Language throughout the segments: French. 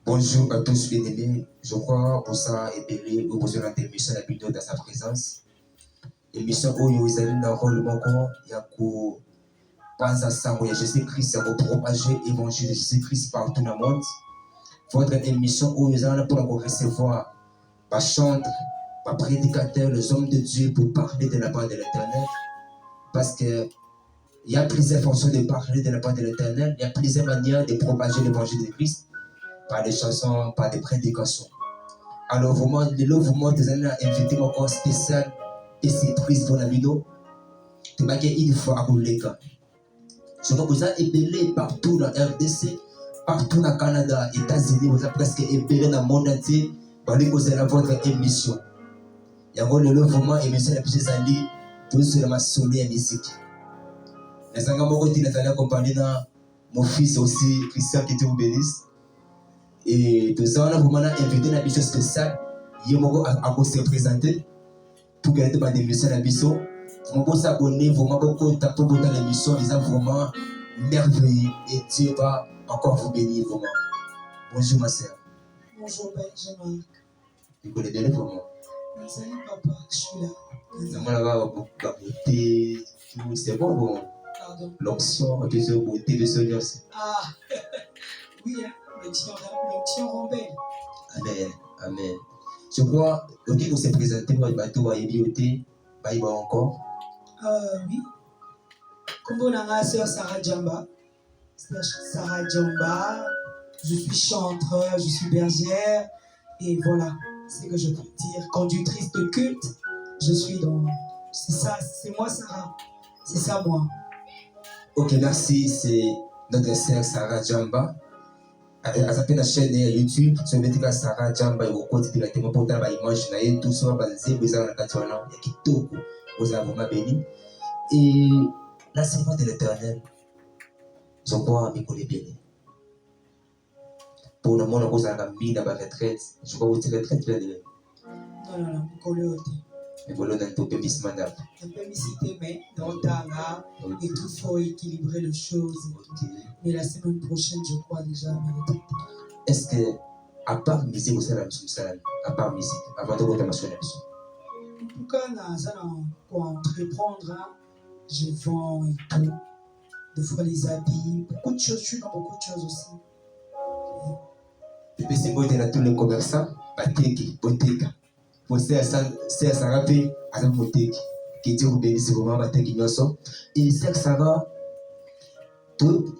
Bonjour à tous bien-aimés. Je crois pour ça et belé ou besoin d'émission la vidéo dans sa présence. Émission où vous allez dans le rôle moko yaku panza sango ya Jésus-Christ ya propager l'évangile de Jésus-Christ partout dans le monde. Votre émission où vous allez pour recevoir par chantre, par prédicateur, les hommes de Dieu pour parler de la part de l'Éternel. Parce que il y a plusieurs façons de parler de la part de l'Éternel. Il y a plusieurs manières de propager l'évangile de Christ. Par des chansons, par des prédications. Alors, vous m'avez invité encore spécial et surprise pour la vidéo. Tu vas une fois à Bouleka. Je vous ai ébélé partout dans RDC, partout dans Canada, États-Unis, vous avez presque ébélé dans le monde entier. Vous allez votre émission. Il y a le mouvement émission la plus allée, tout sur la solo et musique. Les Angamoko, tu les allez accompagner dans mon fils aussi, Christian, qui te vous bénisse. Et tout ça, on a vraiment invité une émission spéciale. Il y a un se présenter pour gagner des émissions à l'émission. On peut s'abonner, vraiment beaucoup taper pour l'émission. Ils ont vraiment merveilleux et Dieu va encore vous bénir vraiment. Bonjour ma sœur. Bonjour Benjamin. Tu connais bien vraiment. Salut papa, je suis là. Moi là-bas, la beauté, tout c'est bon. Pardon. L'onction, la beauté de Seigneur. Ah, oui, hein. L'onction rebelle. Amen, amen. Je crois, ok, vous s'est présenté pour le bateau à Ebioté, Baïba encore. Oui. Comme on a ma soeur Sarah Djamba. Sarah Djamba. Je suis chanteur, je suis bergère. Et voilà, c'est ce que je peux dire. Conductrice de culte. Je suis dans. C'est ça, c'est moi Sarah. C'est ça moi. Ok, merci. C'est notre sœur Sarah Djamba. Elle s'appelle la chaîne YouTube. Je vais dire que Sarah Djamba est au côté de la témoin pour ta image. Tout ça, basé, vous avez un catouana. Il y a qui tout. Vous avez vraiment béni. Et l'enseignement de l'Éternel, je crois, me connaît bien. Pour le moment, vous avez mis dans la retraite. Je crois que vous êtes retraite bien. Non, vous connaissez aussi. Mais vous l'avez un peu mis mandat. Un peu mis cité, mais dans le temps là, et tout faut équilibrer les choses. Mais la semaine prochaine, je crois déjà ma retraite. Est-ce que, à part musique, vous avez un à part musique, avant de vous mentionner en tout cas, pour entreprendre, je vends et tout. Des fois les habits, beaucoup de choses, je suis dans beaucoup de choses aussi. Et puis c'est beau de tous les commerçants, Bateki, Boteka. Pour ça, ça rappelle à la Boteki. Qui Dieu vous bénisse vraiment, Bateki Nyoso. Et ça va,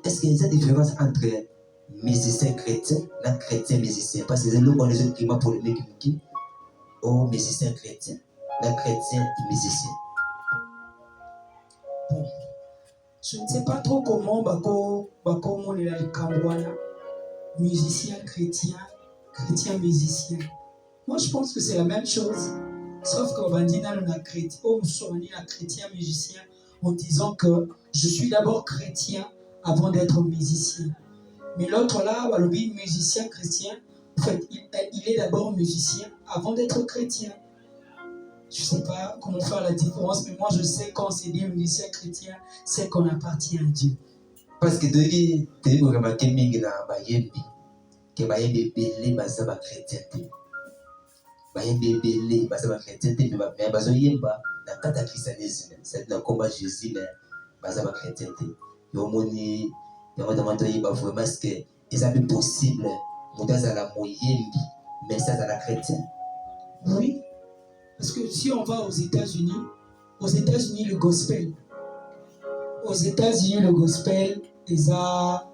est-ce qu'il y a une différence entre musiciens chrétiens et chrétiens musiciens? Parce que c'est nous qu'on les autres qui m'ont pour le mec qui ou musiciens chrétiens, les chrétiens et musiciens. Bon. Je ne sais pas trop comment on est là les Kambouana, musicien chrétien, chrétien musicien. Moi je pense que c'est la même chose, sauf que Bandina on a chrétien, chrétien musicien en disant que je suis d'abord chrétien avant d'être musicien. Mais l'autre là, le musicien chrétien, en fait, il est d'abord musicien avant d'être chrétien. Je ne sais pas comment faire la différence, mais moi je sais quand c'est dit musicien chrétien, c'est qu'on appartient à Dieu. Parce que tu es remarqué Mingina Bayembi, que Bayembi belé bazaba chrétienté. Bayembi belé bazaba chrétienté, mais bazoyemba na kata christianisme, c'est dans combat Jésus mais bazaba chrétienté. Yomoni, yomoni vraiment est-ce que c'est possible monter à la moyembi, mais ça à la chrétienne. Oui. Parce que si on va aux États-Unis, le gospel. Aux États-Unis, le gospel, les a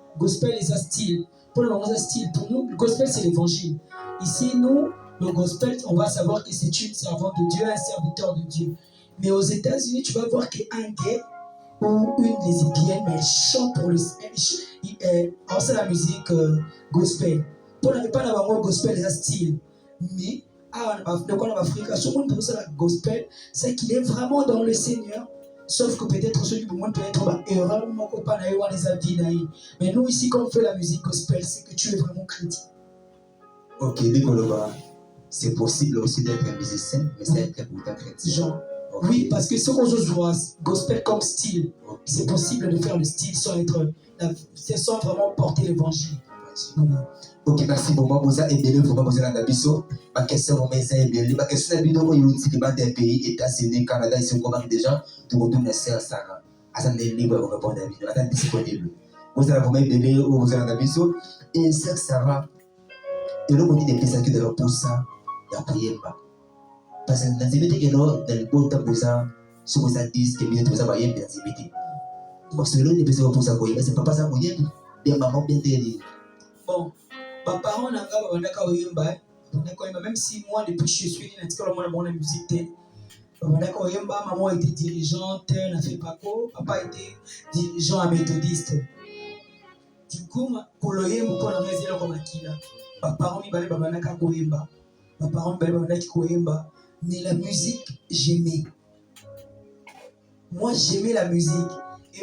style. Pour le moment, c'est style. Pour nous, le gospel, c'est l'évangile. Ici, nous, le gospel, on va savoir que c'est une servante de Dieu, un serviteur de Dieu. Mais aux États-Unis, tu vas voir qu'un gay ou une lesbienne, mais elle chante pour le. Alors, c'est la musique gospel. Pour ne pas avoir le gospel, c'est style. Mais de quoi en Afrique, ce monde pour ça, le gospel, c'est qu'il est vraiment dans le Seigneur. Sauf que peut-être celui du monde peut être erreur, mon copain n'a eu les habits. Mais nous, ici, quand on fait la musique gospel, c'est que tu es vraiment chrétien. Ok, c'est possible aussi d'être un musicien, mais c'est être pourtant chrétien. Genre, okay. Oui, parce que ce qu'on joue gospel comme style, okay. C'est possible de faire le style sans vraiment porter l'évangile. Ok, merci beaucoup. Vous avez aidé vous poser la question. Ma question, vous m'avez aidé. Ma question, c'est que vous avez un pays, États-Unis, Canada, ils sont convaincus déjà de retourner à Sarah. Ça n'est libre de répondre à la vidéo. Attends, disponible. Vous allez vous aider ou vous allez la question. Et c'est Sarah. Et là, on dit des personnes qui doivent pour ça, il y a prié pas. Parce que dans les métiers que nous, dans le bon temps pour ça, si vous avez 10, 15 minutes, vous avez rien dans les métiers. Parce que là, les personnes pour ça, c'est pas ça, vous avez bien maman, bien télé. Bon, mes parents n'ont pas oyemba, même si moi depuis que je suis né, dans la musique, maman était dirigeante, n'a fait Paco, papa était dirigeant à méthodiste. Du coup, pour l'oyemba, pour la raison comme Akila, mes parents m'ont dit babana koyemba, mes parents m'ont dit babana koyemba, mais la musique j'aimais. Moi j'aimais la musique,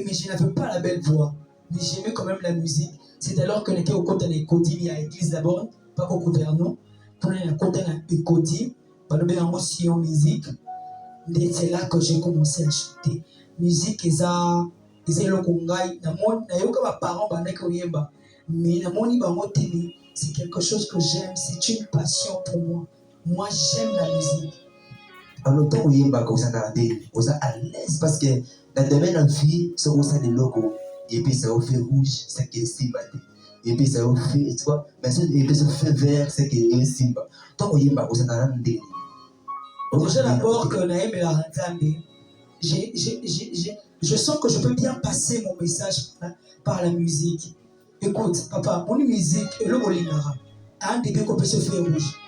mais je n'avais pas la belle voix, mais j'aimais quand même la musique. C'est alors qu'on était au côté des Codimi à l'église d'abord, pas qu'au gouvernement. Quand on est à côté des Codimi, on a en motion musique. C'est là que j'ai commencé à chanter. Musique, ils ont le congaï. Na yo ka ba parents ba nek oyemba. Mais na moni ba moteli, c'est quelque chose que j'aime, c'est une passion pour moi. Moi, j'aime la musique. En autant oyemba que vous avez à l'aise parce que dans le domaine de la vie, c'est où ça des logos. Et puis ça au fait rouge, c'est que c'est simba. Et puis ça au fait, tu vois, mais et puis ça fait vert, c'est que c'est simba. Tant oyemba vous avez un délire. Déjà d'abord que Naïm et la je sens que je peux bien passer mon message par la musique. Écoute, papa, mon musique est le Molinara. Un début qu'on peut se faire rouge.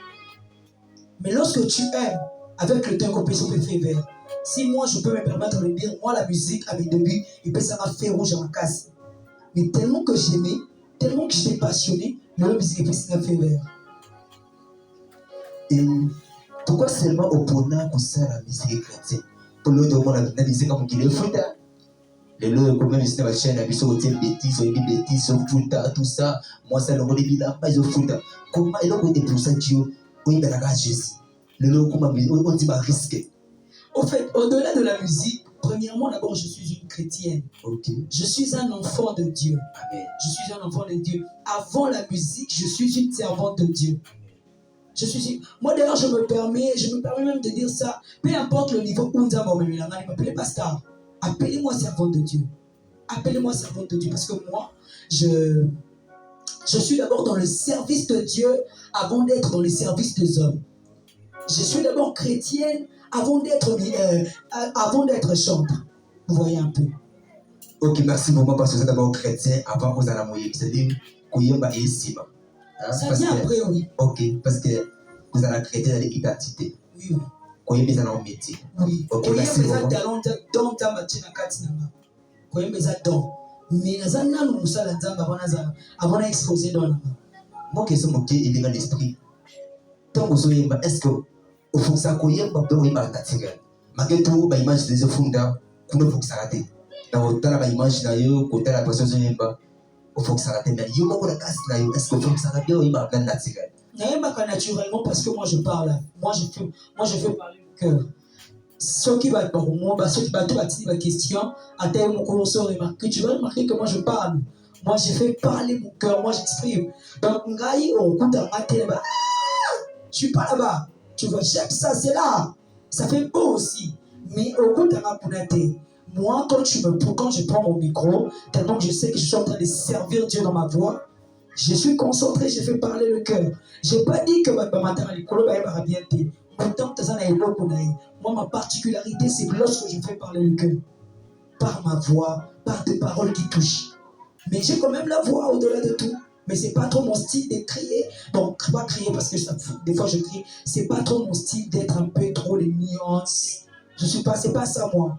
Mais lorsque tu aimes, avec le temps qu'on peut se faire vert, si moi je peux me permettre de dire, moi la musique à mes débuts, il peut ça m'a fait rouge à ma casse. Mais tellement que j'aimais, tellement que j'étais passionné, la musique peut ça fait vert. Et pourquoi seulement opponent pour ça la musique chrétienne? Pour l'autre, on a la musique comme qu'il est foot. Les lots, comme même si la chaîne, ils sont des bêtises, ils sont des bêtises, foot, tout ça. Moi, ça, le monde est là, ils sont foot. Comment ils ont été pour ça, Dieu? Oui, mais la grâce Jésus. Le lot, comment on dit, ma risque. En fait, au-delà de la musique, premièrement, d'abord, je suis une chrétienne. Okay. Je suis un enfant de Dieu. Amen. Je suis un enfant de Dieu. Avant la musique, je suis une servante de Dieu. Moi d'ailleurs, je me permets même de dire ça. Peu importe le niveau où nous avons mis, m'appelez pasteur. Appelez-moi servante de Dieu. Appelez-moi servante de Dieu parce que moi, je suis d'abord dans le service de Dieu avant d'être dans le service des hommes. Je suis d'abord chrétienne avant d'être chante. Vous voyez un peu. Ok, merci beaucoup parce que vous êtes d'abord chrétien avant vous allez mouiller. C'est-à-dire que vous êtes ici. Ça vient après, oui. Ok, parce que vous allez créer dans l'identité. Oui, oui. Quand vous êtes dans le métier. Oui. Ok, merci beaucoup. Mais avant d'exposer dans la main. Moi, question mon pied est dans l'esprit. Tant que vous êtes, est-ce que au fond ça vous êtes pas vous êtes naturel. Malgré tout, bah image des fonda, comment faut que ça rate. Dans votre la image là yo, côté la personne vous êtes pas, au faut que ça rate. Mais yo moi la casse là yo, est-ce que faut que ça rate ou il va naturel. Naturellement parce que moi je parle, moi je fais parler le cœur. Ceux qui va moi, ceux qui va te question, à tel mon colosso remarquer, tu vas remarquer que moi je parle. Moi je fais parler mon cœur, moi j'exprime. Donc ngai on écoute à télé bah, je suis pas là-bas. Tu vois, j'aime ça, c'est là. Ça fait beau aussi. Mais au bout d'un moi, quand je prends mon micro, tellement que je sais que je suis en train de servir Dieu dans ma voix, je suis concentré, je fais parler le cœur. Je n'ai pas dit que ma bien été. Moi, ma particularité, c'est que lorsque je fais parler le cœur, par ma voix, par des paroles qui touchent. Mais j'ai quand même la voix au-delà de tout. Mais c'est pas trop mon style de crier. Bon, pas crier parce que des fois je crie. C'est pas trop mon style d'être un peu trop les nuances. C'est pas ça moi.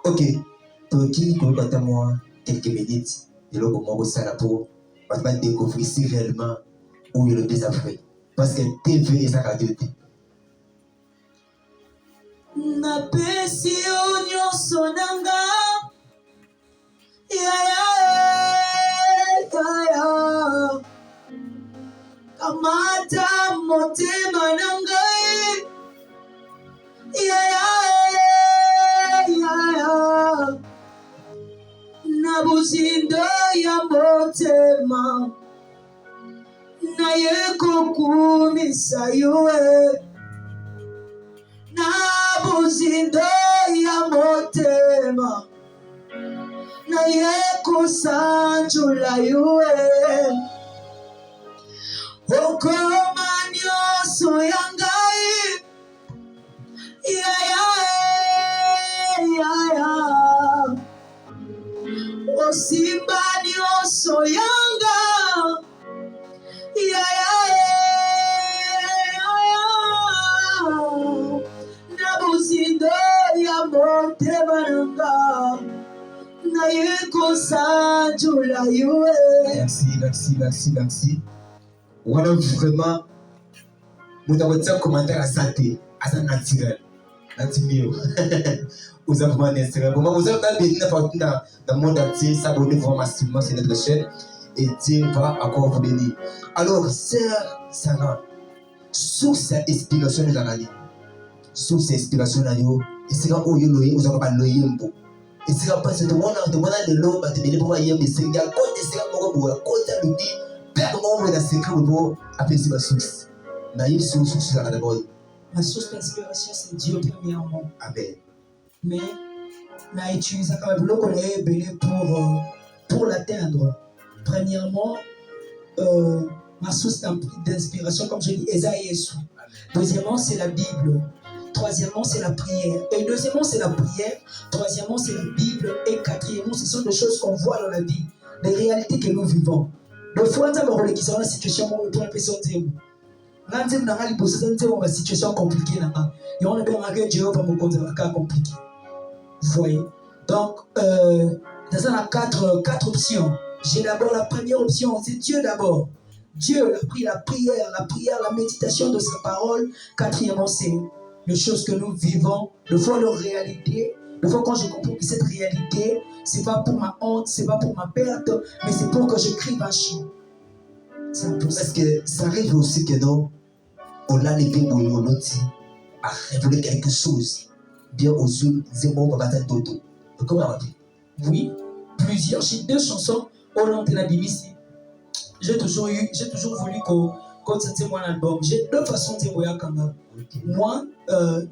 Ok. Pour qui peut battre moi quelques minutes, de l'eau comment ça la peau, on va découvrir si réellement où il y a le désafré. Parce que TV et sa radio. Napesi onyo sonanga. Kamata motema nangai. Nabuzindo ya motema. naye kukumisa yuwe na buzindo ya motema naye kusanjula yuwe okoma nyonso ya ngai osimba nyonso yanga na buzindo ya motema nanga naye kusanjula yuwe. Merci. Voilà vraiment, vous avez dit un commentaire à santé, à sa naturel. Natimio. Vous avez vraiment naturel. Vous avez béni dans le monde entier, s'abonner vraiment massivement sur notre chaîne et Dieu va encore vous bénir. Alors, sœur Sarah, source d'inspiration de la vie, source d'inspiration de la vie, et c'est quand vous avez pas l'oyembo. Et c'est quand vous avez l'eau, vous avez pour moi, mais c'est quand vous avez l'eau, père, on va secret pour apaiser ma source. Naïf source là d'abord. Ma source d'inspiration, c'est Dieu premièrement. Amen. Mais na utilisé quand même l'eau qu'on a belé pour l'atteindre. Premièrement, ma source d'inspiration, comme je dis, Esaïe. Deuxièmement, c'est la Bible. Troisièmement, c'est la prière. Et deuxièmement, c'est la prière. Troisièmement, c'est la Bible. Et quatrièmement, ce sont des choses qu'on voit dans la vie, des réalités que nous vivons. Le fois où on a une situation où on peut se dire, on a une situation compliquée. Et on a bien que Dieu va me conduire à un cas compliqué. Vous voyez? Donc, dans a quatre options. J'ai d'abord la première option, c'est Dieu d'abord. Dieu, la prière, la méditation de sa parole. Quatrièmement, c'est les choses que nous vivons, le fois leur réalité. Le fois quand je comprends que cette réalité, c'est pas pour ma honte, c'est pas pour ma perte, mais c'est pour que j'écrive un chant. C'est un peu ça. Parce que ça arrive aussi que nous, on a les pays où on a révélé quelque chose. Bien aux yeux, c'est bon pour battre d'autres. Comment on va dire? Oui, plusieurs. J'ai 2 chansons au long de la Bible ici. J'ai toujours voulu qu'on se dise mon album. J'ai 2 façons de dire Kanga. Moi,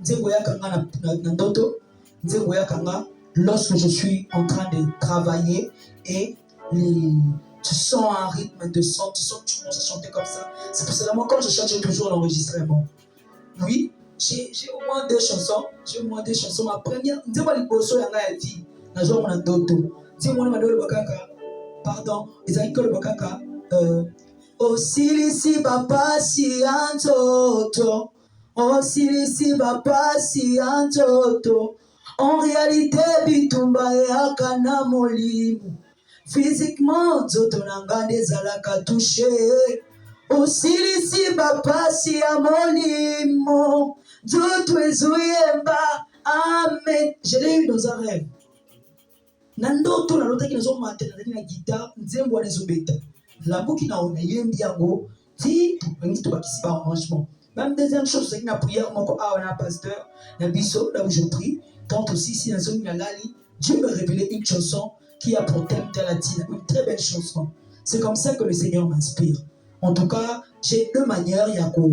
Nzeboya Kanga na Doto. Nzeboya Kanga, lorsque je suis en train de travailler et tu sens un rythme de son, tu sens que tu commences à chanter comme ça. C'est pour cela que moi, quand je chante, j'ai toujours l'enregistrement. Oui, j'ai au moins 2 chansons. Ma première, Nzeboya Liboso Yanga Yati, na jour mon Doto. Nzeboya Madolo Bakaka, pardon, Esaïe Bakaka. Osilisi bapasi antoto, osilisi bapasi antoto. En réalité, bitumba yaka na molimo. Physiquement, nzoto nanga nezalaka touché. Osilisi bapasi ya molimo. Nzoto ezuyemba. Amen. Je l'ai eu dans un rêve. Nandoto nalotaki nazomata na guitare, nzembo anezobeta. La boucle na on yembi yango ti ngi to bakisi ba arrangement. Même deuxième chose c'est que la prière moko a un pasteur na biso là où je prie quand aussi si dans une lali Dieu me révélait une chanson qui a pour thème latine, une très belle chanson. C'est comme ça que le Seigneur m'inspire. En tout cas, j'ai 2 manières ya ko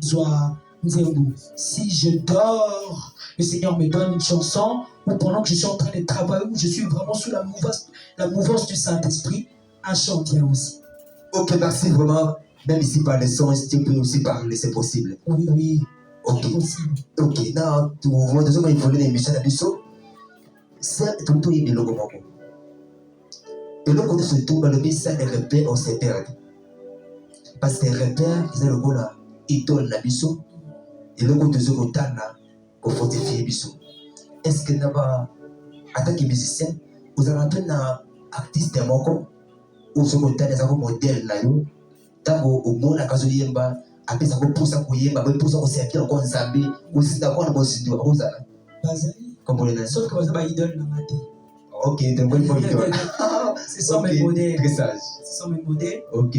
zwa nzembo. Si je dors, le Seigneur me donne une chanson ou pendant que je suis en train de travailler où je suis vraiment sous la mouvance du Saint-Esprit, un chant vient aussi. Ok, merci vraiment. Même ici par les sons, tu peux aussi parler, c'est possible. Oui, ok. C'est possible. Ok, now, tu vois, tu vois, il faut les émissions d'Abisso. C'est tout le monde qui est et le côté se tourne, le ça les repères, on s'est perdu. Parce que les repères, ils ont le goût là, ils donnent l'Abisso. Et le côté de ce côté là, pour fortifier l'Abisso. Est-ce que nous avons, en tant que musicien, vous avez appris un artiste moko ou ce côté des modèles là, tango au monde à cause yemba après ça pour ça kuyemba pour ça aussi bien encore nzambe aussi d'accord na bosi de rosa bazali comme les nations sauf que vous avez idole na maté. Ok, donc bon idole. Ce sont mes modèles. Très sage. Ce sont mes modèles. Ok.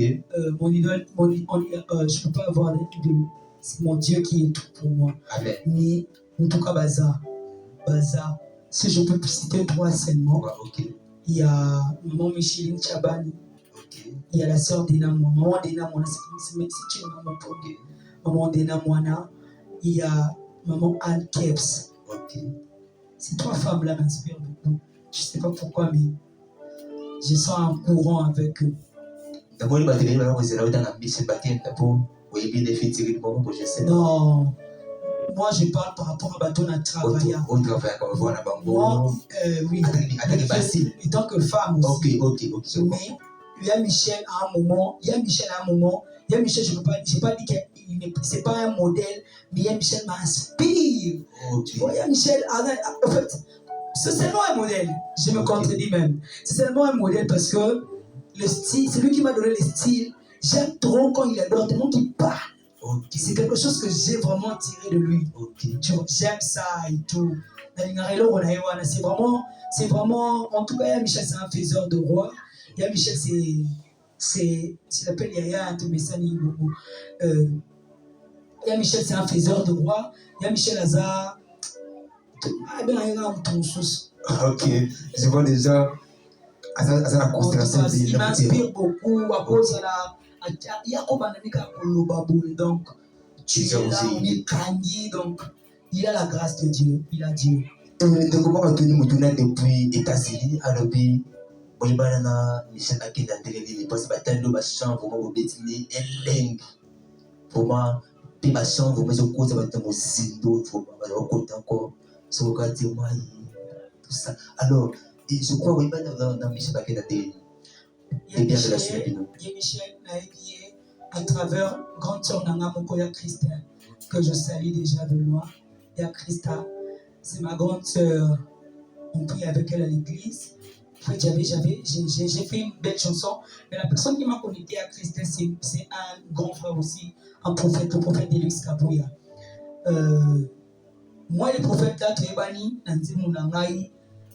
Mon idole, je peux pas avoir d'idole. C'est mon Dieu qui est tout pour moi. Amen. Mais en tout cas Baza, si je peux citer 3 seulement. Ok. Il y a Maman Micheline Chabani. Ok. Il y a la sœur d'Ena Mwana. Maman d'Ena Mwana, c'est une maman pour Dieu. Maman d'Ena Mwana. Il y a maman Anne Kebs. Ok. Ces 3 femmes-là m'inspirent beaucoup. Je ne sais pas pourquoi, mais je sens un courant avec eux. D'abord, les bâtiments, vous allez dans la mission bâtiment, d'abord, vous avez bien effectué le moment pour je sais. Non. Moi, je parle par rapport à Bateau à travailler. On travaille comme vous, on a Moi, oui. Attaque facile. En tant que femme aussi. Ok. Mais il y a Michel à un moment. Il y a Michel, je ne peux pas dire que ce n'est pas un modèle, mais il y a Michel m'inspire. Tu vois, il y a Michel, en fait, c'est seulement un modèle. Je me contredis même. C'est seulement un modèle parce que le style, c'est lui qui m'a donné le style. J'aime trop quand il adore, tellement qu'il parle. C'est quelque chose que j'ai vraiment tiré de lui. Tu vois, j'aime ça et tout. C'est vraiment, en tout cas, Michel, c'est un faiseur de roi. Michel, c'est l'appelle Yaya, un Messani. Michel, c'est un faiseur de roi. Michel Hazard. Ok, je vois déjà. Il m'inspire beaucoup à cause de la. Donc, tu es là, on est cagné, donc il a la grâce de Dieu, il a Dieu. Donc, comment on tourne depuis les États-Unis, alors puis, bon, il y a Michel Akenda Télé, parce que bataille ma chambre, vraiment, vous détenez un lingue. Vraiment, puis ma chambre, vraiment, je cause avec mon zindo, vraiment, on compte encore, sur le quartier, tout ça. Alors, je crois, oui, dans Michel Akenda Télé. Il y a Michel Naïbié à travers Grande Sœur Nanga Mokoya Christian, que je salue déjà de loin. Il y a Christa, c'est ma grande sœur. On prie avec elle à l'église. En fait, j'ai fait une belle chanson. Mais la personne qui m'a connecté à Christa, c'est un grand frère aussi, un prophète, le prophète Délix Kabouya. Moi, le prophète là, Tébani, Nanzi Mounangaï,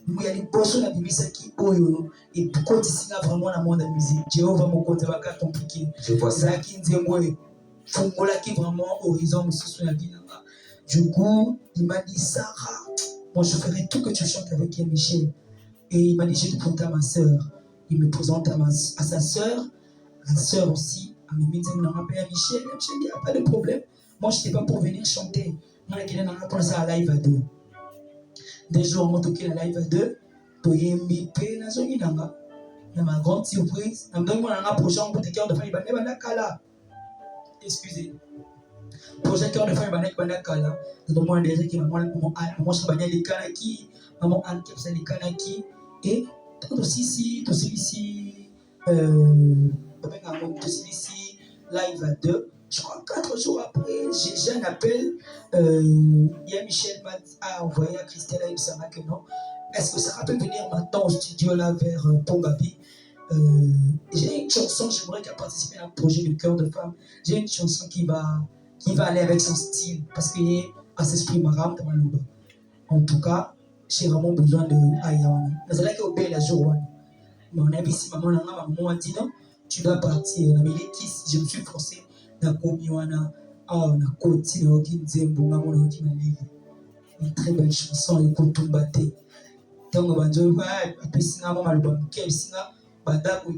il y a des personnes qui disent qui oyo et pourquoi tu signes vraiment dans le monde de la musique. Jéhovah mon côté va pas compliqué. Je vois ça. Qui dit moi Fongola qui vraiment horizon sous la vie. Du coup, il m'a dit Sarah, moi je ferai tout que tu chantes avec Michel. Et il m'a dit je te présente à ma soeur. Il me présente à sa soeur, la soeur aussi. À mes médecins, on a appelé Michel. Michel dit il n'y a pas de problème. Moi je n'étais pas pour venir chanter. Moi je n'ai pas pour ça à live à 2. Des jours, on toqué la live à 2. Pour y MBP, ma grande surprise. Je me donne un projet en côté cœur de famille. Excusez. Projet cœur de famille. Je demande déjà qui maman je vais les kanaki. Maman Anne qui les kanaki. Et aussi ici. Live à 2. Je crois 4 jours après, j'ai un appel. Il y a Michel m'a envoyé à Christelle et Sarah que non. Est-ce que Sarah peut venir maintenant au studio là vers Pongabi? J'ai une chanson, j'aimerais qu'elle participe à un projet de cœur de femme. J'ai une chanson qui va aller avec son style parce qu'il est à s'exprimer maram dans le bas. En tout cas, j'ai vraiment besoin de Ayawana. Mais c'est là qu'il y a la journée. Mais on a vu si maman a dit non, tu dois partir. Mais je me suis forcé. Na komiwana na koti na oki nzembo na mona oki na livre une très belle chanson ekotumbate tango banzo apesinga mama maloba muke bisinga badabu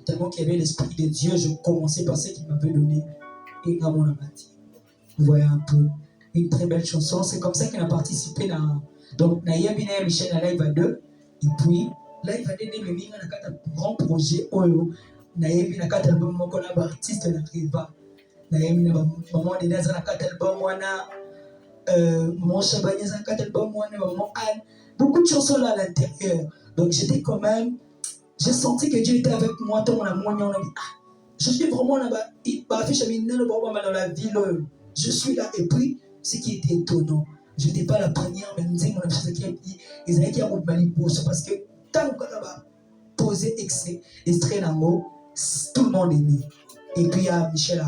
tellement qu'il y avait l'esprit de Dieu, je commençais par ce qu'il m'avait donné et na mona mati. Vous voyez un peu une très belle chanson, c'est comme ça qu'il a participé donc na yebina Michel à live à 2 et puis live à 2 de minga na kata grand projet oyo nayebi na kata album moko na ba artiste na Riva nayebi na maman de Naza na kata album wana maman Chabanya na kata album wana maman Anne, beaucoup de chansons là à l'intérieur. Donc j'étais quand même, j'ai senti que Dieu était avec moi tant on a moignon, on a dit je suis vraiment là-bas, dans la ville, je suis là. Et puis ce qui était étonnant, je n'étais pas la première, mais nous avons ils avaient qui a parce que tant qu'on a posé extrait dans mot, tout le monde aimait. Et puis il y a Michel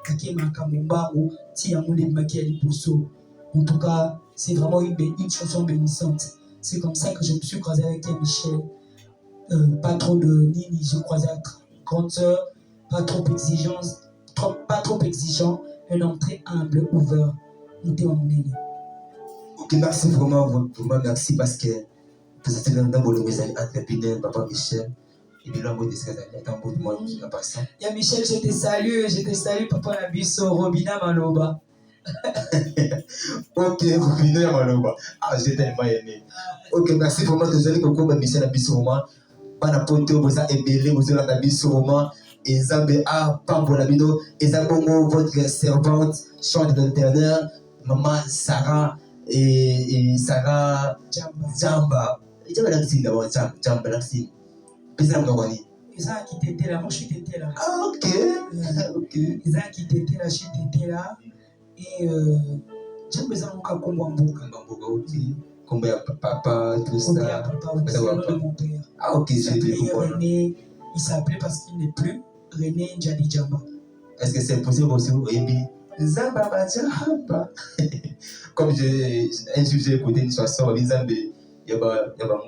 Akema Kamumba ou Tiamoune Makiali Pousso. En tout cas, c'est vraiment une chanson bénissante. C'est comme ça que je me suis croisé avec Michel. Pas trop de nini, je croisais avec grande sœur, pas trop exigeant, un homme très humble, ouvert. Ok, merci vraiment, merci parce que vous êtes dans le message entrepreneur, Papa Michel. Et puis là, moi, qu'est-ce que ça fait? Attends, moi, je suis passant. Ya Michel, je te salue, papa Nabiso, Robina Maloba. Ok, Robina Maloba. Ah, j'ai tellement aimé. Ok, merci vraiment, désolé que comme Michel Nabiso, vraiment, pas n'importe où, vous avez ébélé, vous avez Nabiso, vraiment, et Zambé, ah, pas pour la vidéo, et Zabongo, votre servante, chante de l'intérieur, maman Sarah, et Sarah Jamba. Et tu vas l'accepter d'abord, Jamba, l'accepter. Puis ça, on Ils ont qui t'étaient là, moi je suis t'étais là. Ah, ok. Ok. Ils ont qui t'étaient là, je suis t'étais là. Et j'aime besoin de mon Kombo. Ok. Combien papa, tout ça. Combien papa, c'est le nom de mon père. Ah, ok, j'ai vu pourquoi. René, il s'appelait parce qu'il n'est plus René Njali Djamba. Est-ce que c'est possible aussi au Ebi Zamba Jamba. Comme un jour j'ai écouté une chanson, il y a un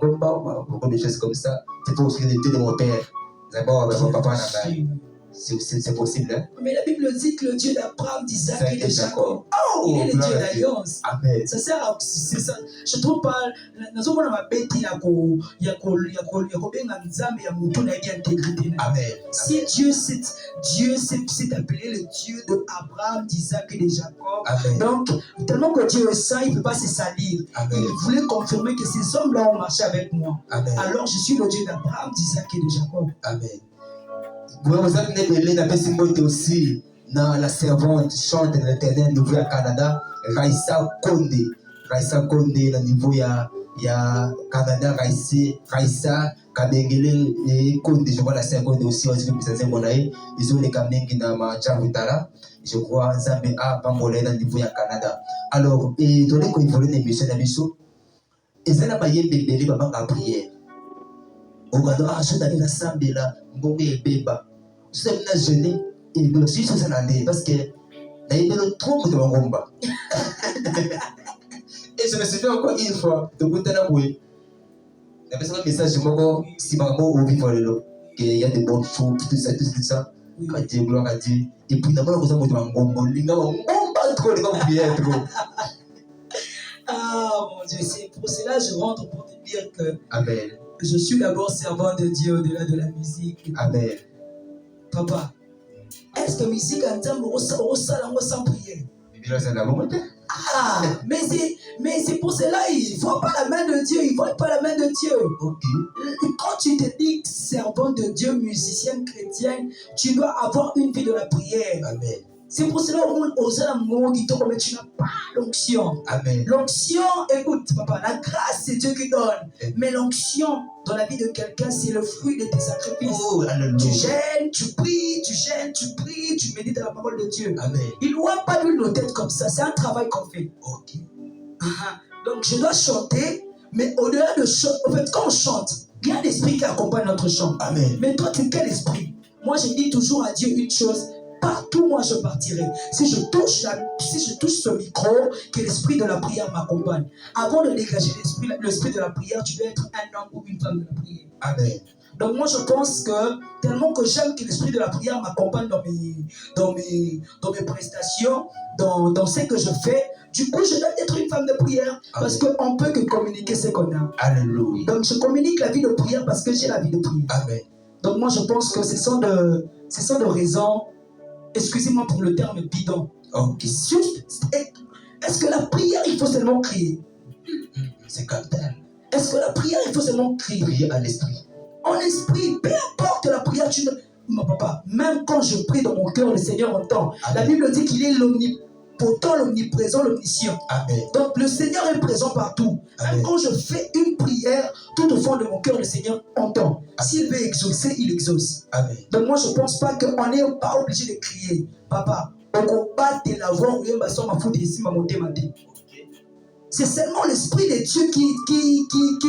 ngomba, beaucoup de choses comme ça. C'est pour aussi le Dieu de mon père. D'abord, mon papa n'a pas. C'est possible, hein? Mais la Bible dit que le Dieu d'Abraham, d'Isaac et de Jacob, oh, il est le Dieu d'alliance. Amen. Ça sert à. C'est ça. Je trouve pas. Nous avons ma bête, il y a intégrité. Amen. Si Dieu s'est appelé le Dieu d'Abraham, d'Isaac et de Jacob, Amen. Donc, tellement que Dieu est saint, il ne peut pas se salir. Amen. Il voulait confirmer que ces hommes-là ont marché avec moi. Amen. Alors je suis le Dieu d'Abraham, d'Isaac et de Jacob. Amen. Vous avez aussi dans la servante chante de l'Éternel au Canada, Raissa Konde. Raissa Konde, au niveau ya Canada, Raissa Kabengele et Konde. Je vois la servante aussi, ils ont les Kamengi dans ma Javutara. Je crois Zambé a Pambolé dans le niveau ya Canada. Alors, et donné qu'on évolue les missions d'Abisso, et ça n'a pas été bébé, maman a prié. On va dire, ah, je n'avais pas samedi là, bon, et bébé. Je suis venu jeûner et je suis sur cette année parce que là, il y a le trompe de mon combat. Et je me suis fait encore une fois de goûter la bouée. Il y avait un message de moi, si ma mère au vivre le qu'il y a des bonnes choses, tout ça. Quand Dieu, gloire à Dieu. Et puis d'abord, vous avez dit, mon combat, trop, les gars, vous priez trop. Ah mon Dieu, c'est pour cela que je rentre pour te dire que Amen. Je suis d'abord servant de Dieu au-delà de la musique. Amen. Papa, est-ce que la musique entend sans prière? Ah, mais c'est pour cela, il ne faut pas la main de Dieu, il ne faut pas la main de Dieu. Okay. Quand tu te dis servant de Dieu, musicienne chrétienne, tu dois avoir une vie de la prière. Amen. C'est pour cela que tu n'as pas l'onction. Amen. L'onction, écoute, papa, la grâce, c'est Dieu qui donne. Mais l'onction dans la vie de quelqu'un, c'est le fruit de tes sacrifices. Oh, tu gênes, tu pries, tu médites à la parole de Dieu. Amen. Il ne doit pas nous nos têtes comme ça. C'est un travail qu'on fait. Ok. Donc, je dois chanter, mais au-delà de chanter, en fait, quand on chante, il y a l'esprit qui accompagne notre chant. Amen. Mais toi, tu es quel esprit? Moi, je dis toujours à Dieu une chose. Partout moi je partirai. Si je touche ce micro, que l'esprit de la prière m'accompagne. Avant de dégager l'esprit de la prière, tu dois être un homme ou une femme de la prière. Amen. Donc moi je pense que tellement que j'aime que l'esprit de la prière m'accompagne dans mes prestations, dans ce que je fais, du coup je dois être une femme de prière. Amen. Parce qu'on peut que communiquer ce qu'on a. Alléluia. Donc je communique la vie de prière parce que j'ai la vie de prière. Amen. Donc moi je pense que ce sont de raisons. Excusez-moi pour le terme bidon. Okay. Est-ce que la prière, il faut seulement crier? C'est capital. Est-ce que la prière, il faut seulement crier? Prier à l'esprit. En esprit, peu importe la prière, mon papa, même quand je prie dans mon cœur, le Seigneur entend. Amen. La Bible dit qu'il est l'omnipotent, l'omniprésent, l'omniscient. Amen. Donc le Seigneur est présent partout. Amen. Même quand je fais une prière, tout au fond de mon cœur, le Seigneur entend. S'il veut exaucer, il exauce. Amen. Donc moi, je ne pense pas qu'on n'est pas obligé de crier. Papa, on combat de la voix, c'est seulement l'Esprit de Dieu qui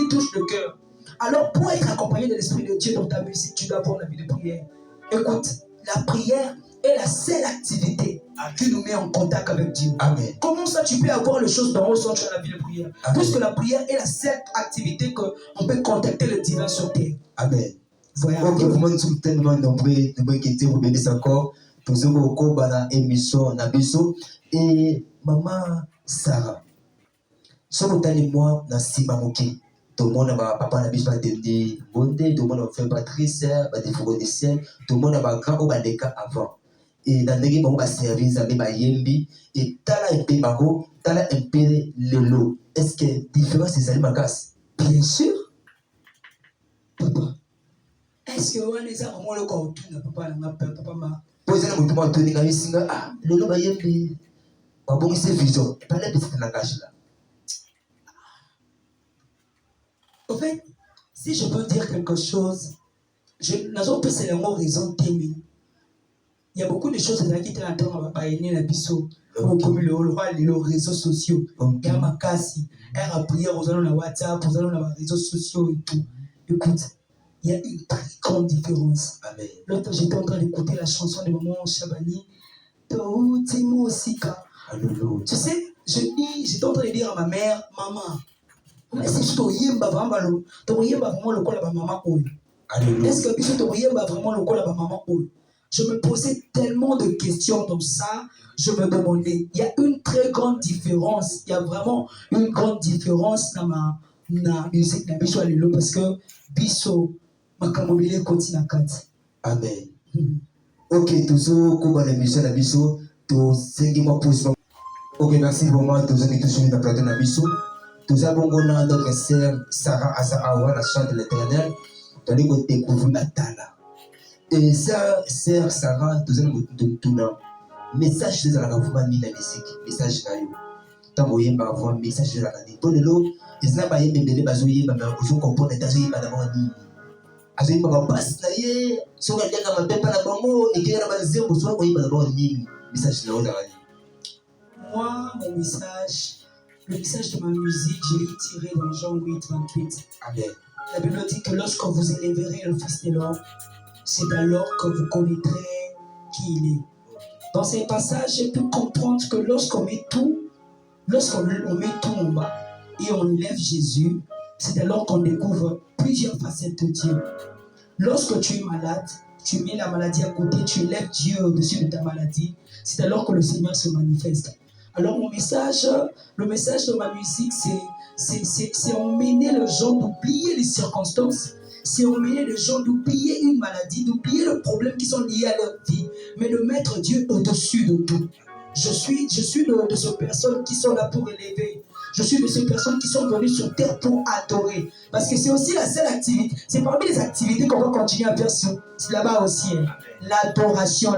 touche le cœur. Alors, pour être accompagné de l'Esprit de Dieu dans ta musique, tu dois avoir la vie de prière. Écoute, la prière est la seule activité qui nous met en contact avec Dieu. Amen. Comment ça tu peux avoir les choses dans haut sans tu as la vie de prière? Amen. Puisque la prière est la seule activité qu'on peut contacter le divin sur terre. Amen. Voilà. Ok, vous m'en souhaitez tellement nombreux qui étaient revenus encore. Pour ceux qui ont dans l'émission Nabiso et maman Sarah. Son et moi dans Simamoki. tout le monde a papa n'a pas devenir bondé, tout le monde a fait Patrice, des fourreaux de ciel, tout le monde a grand ou des cas avant. Et dans les moments, service à mes yembi, et t'as un peu bago, t'as un peu le lot. Est-ce que différence c'est ça, ma casse? Bien sûr, papa. Est-ce que on est à moi le corps tout papa n'a pas papa ma. Posez le mot de Tony Gavisinga, ah, le lot yembi. Bon, c'est vision, pas les petits langages là. En fait, si je peux dire quelque chose, n'a pas c'est le mot raison d'aimer. Il y a beaucoup de choses qui étaient en train de aider la biseau. Comme le roi les réseaux sociaux. Il y a ma casse, elle a prié aux allons la WhatsApp, aux allons les réseaux sociaux et tout. Écoute, il y a une très grande différence. Amen. L'autre, j'étais en train d'écouter la chanson de Maman Chabani. Timo Sika. Tu sais, j'étais en train de dire à ma mère, maman, est-ce que tu yemba vraiment le col à ma maman? Est-ce que tu yemba vraiment le col à ma maman? Je me posais tellement de questions dans ça. Je me demandais, il y a une très grande différence. Il y a vraiment une grande différence dans ma musique, dans Biso Alelo, parce que Biso, ma camomile continue à quatre. Amen. Ok, toujours, comme l'émission de Biso, tout 5 mois pour ce. Ok, merci vraiment, tous les qui sont dans le plateau de Biso. Nous avons notre sœur Sarah Azahawa, la chante de l'Éternel, dans les côtés découvrir la Tala. Et ça, sœur Sarah, nous avons tout le message de la gouvernement de la musique, message de la tant que vous avez un message de la musique. Pour le lot, et ça, vous avez des bazoyés, vous comprenez, vous avez des bazoyés, vous avez des bazoyés, si vous avez des bazoyés, vous avez des bazoyés, vous avez des bazoyés, message de la moi, mon message, le message de ma musique, je l'ai tiré dans Jean 8, 28. Amen. La Bible dit que lorsque vous élèverez le Fils de l'homme, c'est alors que vous connaîtrez qui il est. Dans ces passages, j'ai pu comprendre que lorsqu'on met tout en bas et on élève Jésus, c'est alors qu'on découvre plusieurs facettes de Dieu. Lorsque tu es malade, tu mets la maladie à côté, tu élèves Dieu au-dessus de ta maladie, c'est alors que le Seigneur se manifeste. Alors le message de ma musique, c'est emmener les gens d'oublier les circonstances, c'est emmener les gens d'oublier une maladie, d'oublier les problèmes qui sont liés à leur vie, mais de mettre Dieu au-dessus de tout. Je suis de ces personnes qui sont là pour élever. Je suis de ces personnes qui sont venues sur terre pour adorer. Parce que c'est aussi la seule activité. C'est parmi les activités qu'on va continuer à faire là-bas aussi. L'adoration.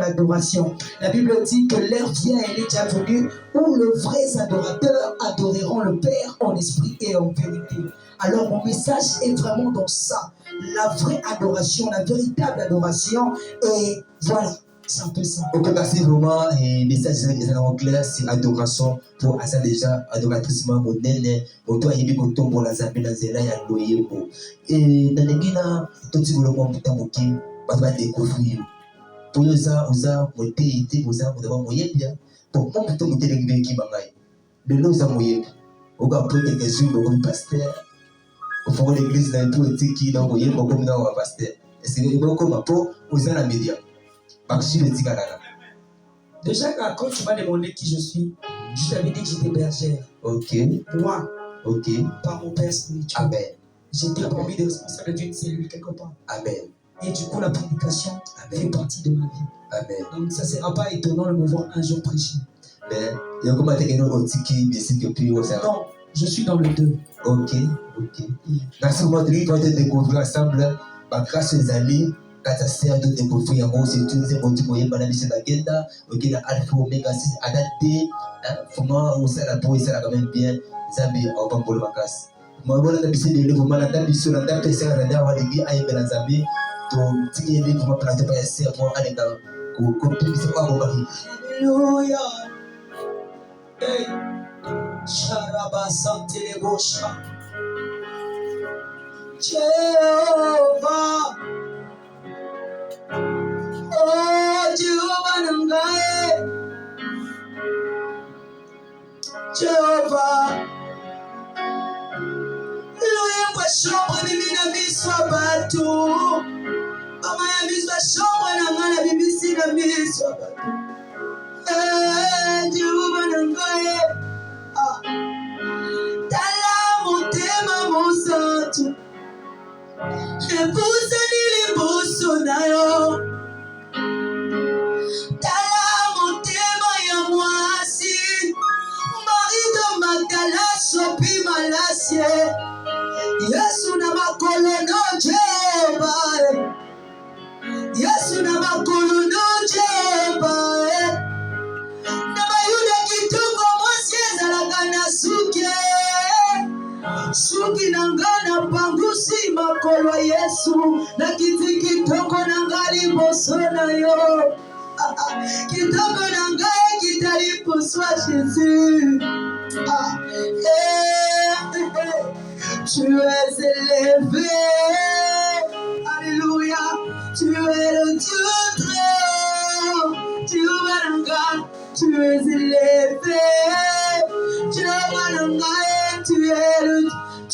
La Bible dit que l'heure vient et elle est déjà venue où les vrais adorateurs adoreront le Père en esprit et en vérité. Alors mon message est vraiment dans ça. La vraie adoration, la véritable adoration. Et voilà. C'est un peu ça. Ok, merci vraiment. Et message en clair, c'est adoration pour ça déjà, adoratrice moderne. Pour toi, il y a beaucoup de temps pour la zambe dans zela ya loyemo. Et dans les guinas, tout ce que vous voulez monter, vous allez découvrir. Pour ça, vous avez monté, vous avez moyen bien. Pour moi, plutôt monter les guinées qui m'engaient. De l'eau, vous avez moyen. Vous avez prendre des jours, vous avez pasteur. Vous faites l'église dans tout et qui dans moyen, vous avez un pasteur. Et c'est beaucoup comme pour vous avez la média. Déjà, quand tu m'as demandé qui je suis, je t'avais dit que j'étais bergère. Ok. Moi, ok. Par mon père spirituel. Amen. J'étais parmi les responsables d'une cellule quelque part. Amen. Et du coup, la prédication fait partie de ma vie. Amen. Donc, ça ne sera pas étonnant de me voir un jour prêcher. Mais, il y a comment tu es Non, je suis dans le 2. Ok. Merci beaucoup de découvrir ensemble. Grâce aux amis. Quand ça sert de découvrir, c'est tout ce que tu peux faire dans l'agenda. Ok, la alpha oméga 6 adapté. Comment on sait la peau, ça quand même bien. Zambi, on va pour le macas. Moi, voilà, la bise de l'eau, la dame sur la dame, c'est un radar, on va dire, aïe, ben, Zambi. Donc, si il est vraiment planté par un serpent, allez, comme tu sais pas, on va dire. Alléluia. Hey, Sharaba Santelebosha. Jehovah. Oh, Jehovah Nangae, Jehovah, loyembwa chambre bimina biswa batu, mama ya biswa chambre nangana bibisi na biswa batu. Jehovah Nangae, tala motema mosa Ebusani libuso na yo. Tala motema ya mwasi. Marido Magdala sopi malasie. Yesu na makolo no Jehova. Yesu na makolo no Jehova. Na bayuda kitoko mwasi ezalaka na suke. Suki nangana pangusi makolo Yesu. Na kiti kitoko nangali boso na yo. Kitoko nangai kitali poswa Jésus. Tu es élevé. Alléluia. Tu es le Dieu très haut. Tu es élevé. Tu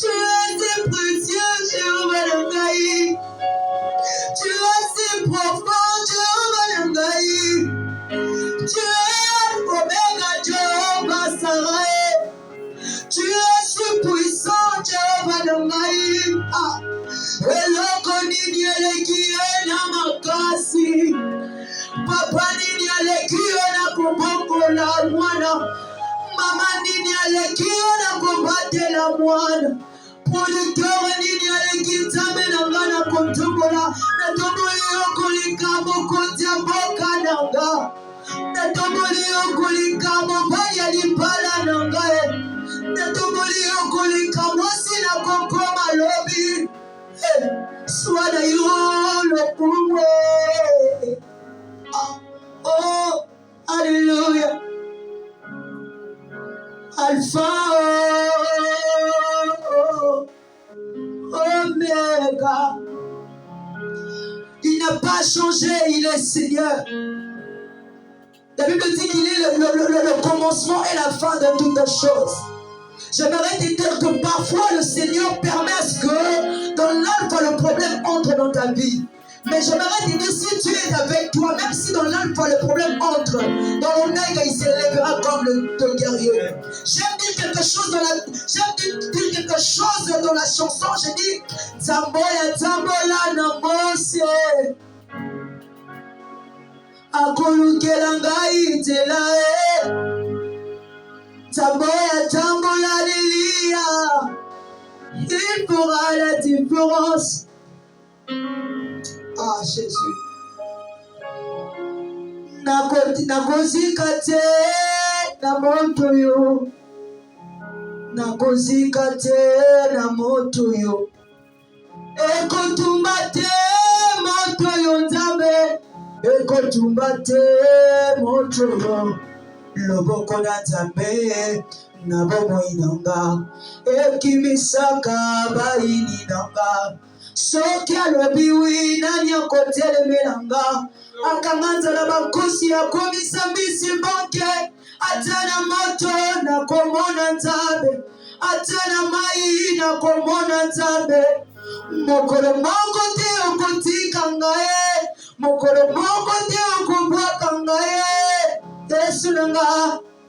es si précieux, Jéhovah Nangai. Tu es si profond, Jéhovah Nangai. Tu es Omega, Jéhovah Sarah. Tu es si puissant, Jéhovah Nangai. Eloko nini elekie na makasi. Papa nini elekie na kubokola mwana. Mama nini elekie na kubatela mwana. Producteur nini elekitame na ngana kontumbola. Na tomboli yokolika mokondia mboka nanga. Na tomboli yokolika mobaya lipala nangae. Na tomboli yokolika mwasi na kokoma lobi. Sois d'ailleurs le pouvoir. Oh, alléluia. Alpha, Omega. Il n'a pas changé, il est Seigneur. La Bible dit qu'il est le commencement et la fin de toutes choses. J'aimerais te dire que parfois le Seigneur permet à ce que dans l'alpha le problème entre dans ta vie. Mais j'aimerais te dire, si tu es avec toi, même si dans l'alpha le problème entre, dans l'oméga il s'élèvera comme le guerrier. J'aime dire quelque chose dans la chanson. J'ai dit Zambola Zambola Namose Akolukela ngai telae. Tambola, tambola, Lilia, il fera la différence. Ah, Jésus. Nakozika te na moto yo. Nakozika te na moto yo. Ekotumba te moto yo nzambe. Ekotumba te moto yo. Loboko na Nzambe na bomoi nanga ekimisaka baini nanga soki alobi wi nani akotelemela akanganza na bakosi akomisa mbisi bonke ata na moto na komona Nzambe ata na mai na komona Nzambe mokolo moko te okotika ngai mokolo moko te okobwaka ngai.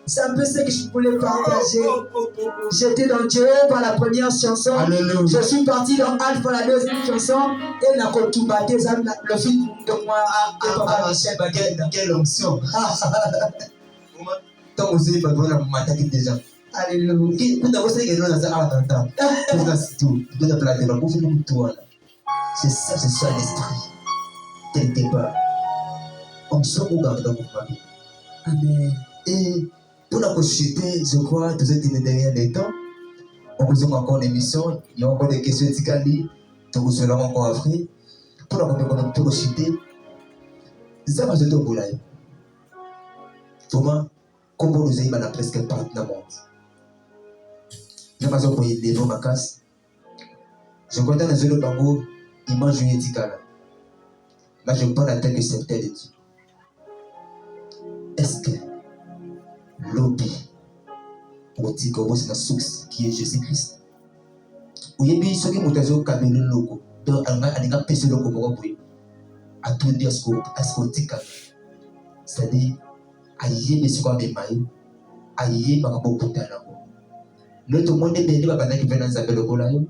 C'est un peu ce que je voulais partager. J'étais dans Dieu par la première chanson. Alléluia. Je suis parti dans Alpha la deuxième chanson. Et la Kotumbaté, le fils de moi à Papa Michel Baguette. Quelle onction. Tant vous avez m'attaquer déjà. Alléluia. C'est ça, c'est ça l'esprit. Quelque part. On se regarde dans mon vie. Amen. Et pour la prochaine, je crois, tous ces derniers les temps, on vous a encore une émission, il y a encore des questions éthiques, tout vous serez encore après. Pour la prochaine, ça va se faire pour l'aïe. Thomas, comment nous avons la presque partout dans le monde. Je vais vous lever ma casse. Je suis content de le bango, il mange une éthique. Mais je ne parle pas la tête que c'est tel et tout. Est-ce que l'obi pour dire que c'est la source qui est Jésus-Christ? Ou y a bien ceux qui m'ont dit que le logo donc on a un peu ce logo pour à tout dire ce qu'on dit c'est-à-dire aïe mais c'est quoi mes maillots aïe ma capo pour ta langue l'autre monde est béni par qui vient dans sa belle logo là une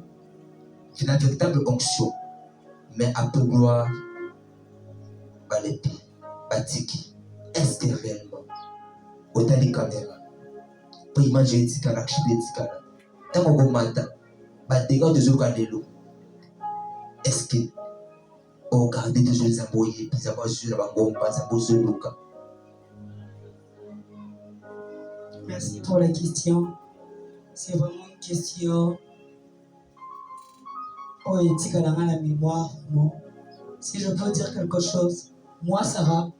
véritable onction mais après gloire, l'épi, batiki. Est-ce que réellement, autant les caméras, pour imaginer ce qu'on a acheté, ce qu'on a. Tant qu'on commente, dégâts de ce qu'on a l'eau. Est-ce que, au garder toujours les emboyés, puis avoir sur la bombe, ça pose le cas. Merci pour la question. C'est vraiment une question. Oh, et tu as la mémoire. Bon. Si je peux dire quelque chose, moi, Sarah,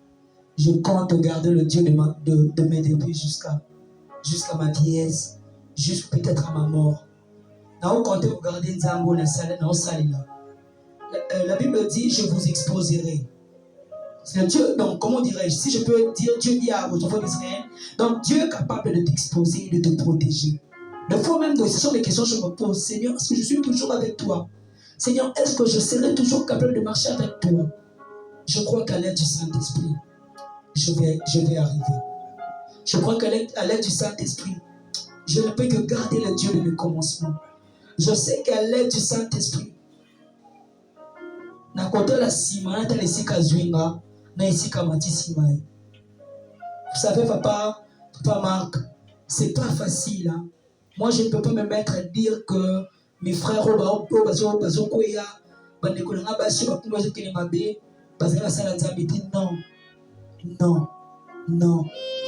je compte garder le Dieu de mes débuts jusqu'à ma vieillesse, jusqu'à peut-être à ma mort. Now, quand vous gardez Nzambo, la Bible dit, je vous exposerai. C'est Dieu, donc comment dirais-je, si je peux dire, Dieu dit à votre frère d'Israël, donc Dieu est capable de t'exposer et de te protéger. Des fois même, ce sont des questions que je me pose. Seigneur, est-ce que je suis toujours avec toi? Seigneur, est-ce que je serai toujours capable de marcher avec toi? Je crois qu'à l'aide du Saint-Esprit, je vais arriver. Je crois qu'à l'aide du Saint-Esprit, je ne peux que garder le Dieu de mes commencements. Je sais qu'à l'aide du Saint-Esprit, na kota la sima na esika zwinga na esika matisima. Vous savez, papa Marc, c'est pas facile. Hein? Moi, je ne peux pas me mettre à dire que mes frères non. Non.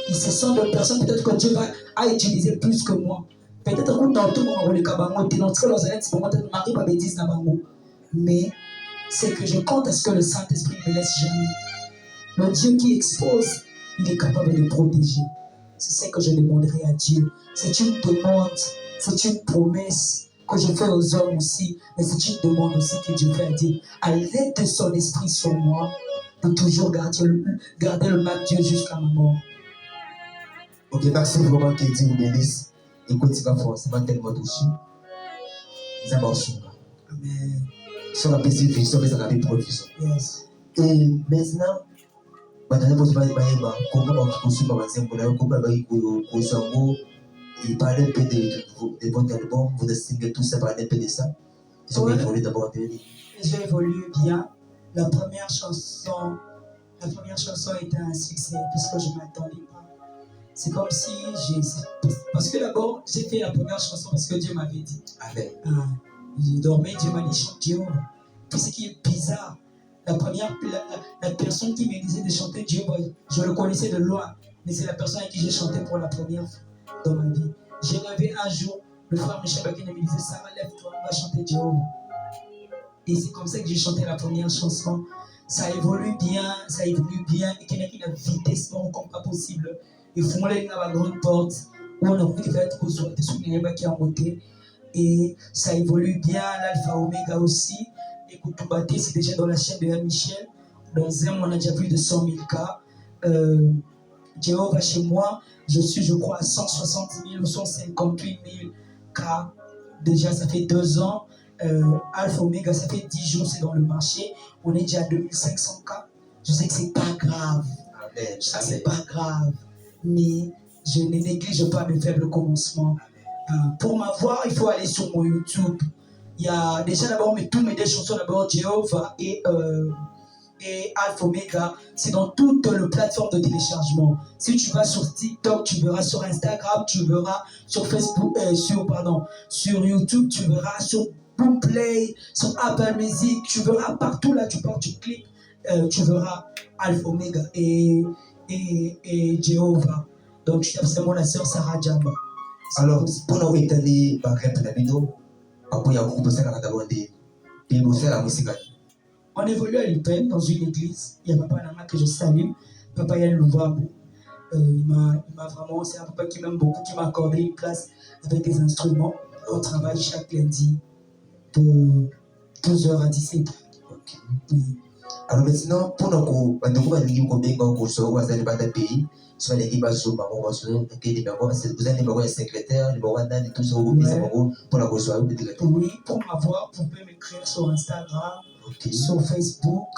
Ils se sont de personnes peut-être que Dieu a utilisé plus que moi. Peut-être que dans tout le monde, mais c'est que je compte à ce que le Saint-Esprit ne me laisse jamais. Le Dieu qui expose, il est capable de protéger. C'est ce que je demanderai à Dieu. C'est une demande, c'est une promesse que je fais aux hommes aussi, mais c'est une demande aussi que Dieu fait à Dieu. À l'aide de son esprit sur moi, de toujours garder le même Dieu jusqu'à ma mort. Ok, merci vraiment que Dieu vous bénisse. Écoute, il va forcément tellement touché. Nous avons su. Amen. Sur la persécution, mais ça n'a pas de provision. Yes. Et maintenant, il parlait un peu de votre album, vous distinguez tout ça, parlez un peu de ça. Ils ont évolué d'abord. J'ai évolué bien. La première chanson était un succès puisque je ne m'attendais pas. C'est comme si parce que d'abord, j'ai fait la première chanson parce que Dieu m'avait dit. Amen. J'ai dormi, Dieu m'a dit chante Dieu. Tout ce qui est bizarre. La personne qui me disait de chanter Dieu, je le connaissais de loin, mais c'est la personne à qui j'ai chanté pour la première fois dans ma vie. J'ai rêvé un jour, le frère Michel Bakine me disait, Sarah, lève-toi, on va chanter Dieu. Et c'est comme ça que j'ai chanté la première chanson. Ça évolue bien, et qu'il y a une vitesse comme pas possible. Il faut aller dans la grande porte où on a voulu faire tout ça, qui a monté. Et ça évolue bien, l'Alpha Omega aussi. Écoute, c'est déjà dans la chaîne de Michel. Dans un mois, on a déjà plus de 100 000 cas. Jéhovah chez moi, je suis, je crois, à 160 000 ou 158 000 cas. Déjà, ça fait 2 ans. Alpha Omega, ça fait 10 jours, c'est dans le marché. On est déjà à 2500 cas. Je sais que c'est pas grave. Amen. C'est pas grave. Mais je ne néglige pas mes faibles commencements. Pour m'avoir, il faut aller sur mon YouTube. Il y a déjà d'abord tous mes deux chansons, d'abord Jéhovah et Alpha Omega. C'est dans toutes les plateformes de téléchargement. Si tu vas sur TikTok, tu verras sur Instagram, tu verras sur Facebook, sur YouTube, tu verras sur Boomplay, sur Apple Music, tu verras partout là, tu cliques, tu verras Alpha Omega et Jéhovah. Donc je suis la sœur Sarah Djamba. Alors, pour nous étaler par exemple la vidéo, après il y a un groupe de et vous faire la musique. On évolue à l'UPEN dans une église. Il y a Papa Nana que je salue, Papa Yann Louvabou. Il m'a vraiment, c'est un papa qui m'aime beaucoup, qui m'a accordé une place avec des instruments. On travaille chaque lundi de 12h à 17h. Ok. Oui. Alors maintenant, pour nous, vous allez un pays, soit les vous avez un secrétaire, tout ça, pour la oui, pour m'avoir, vous pouvez m'écrire sur Instagram, sur Facebook,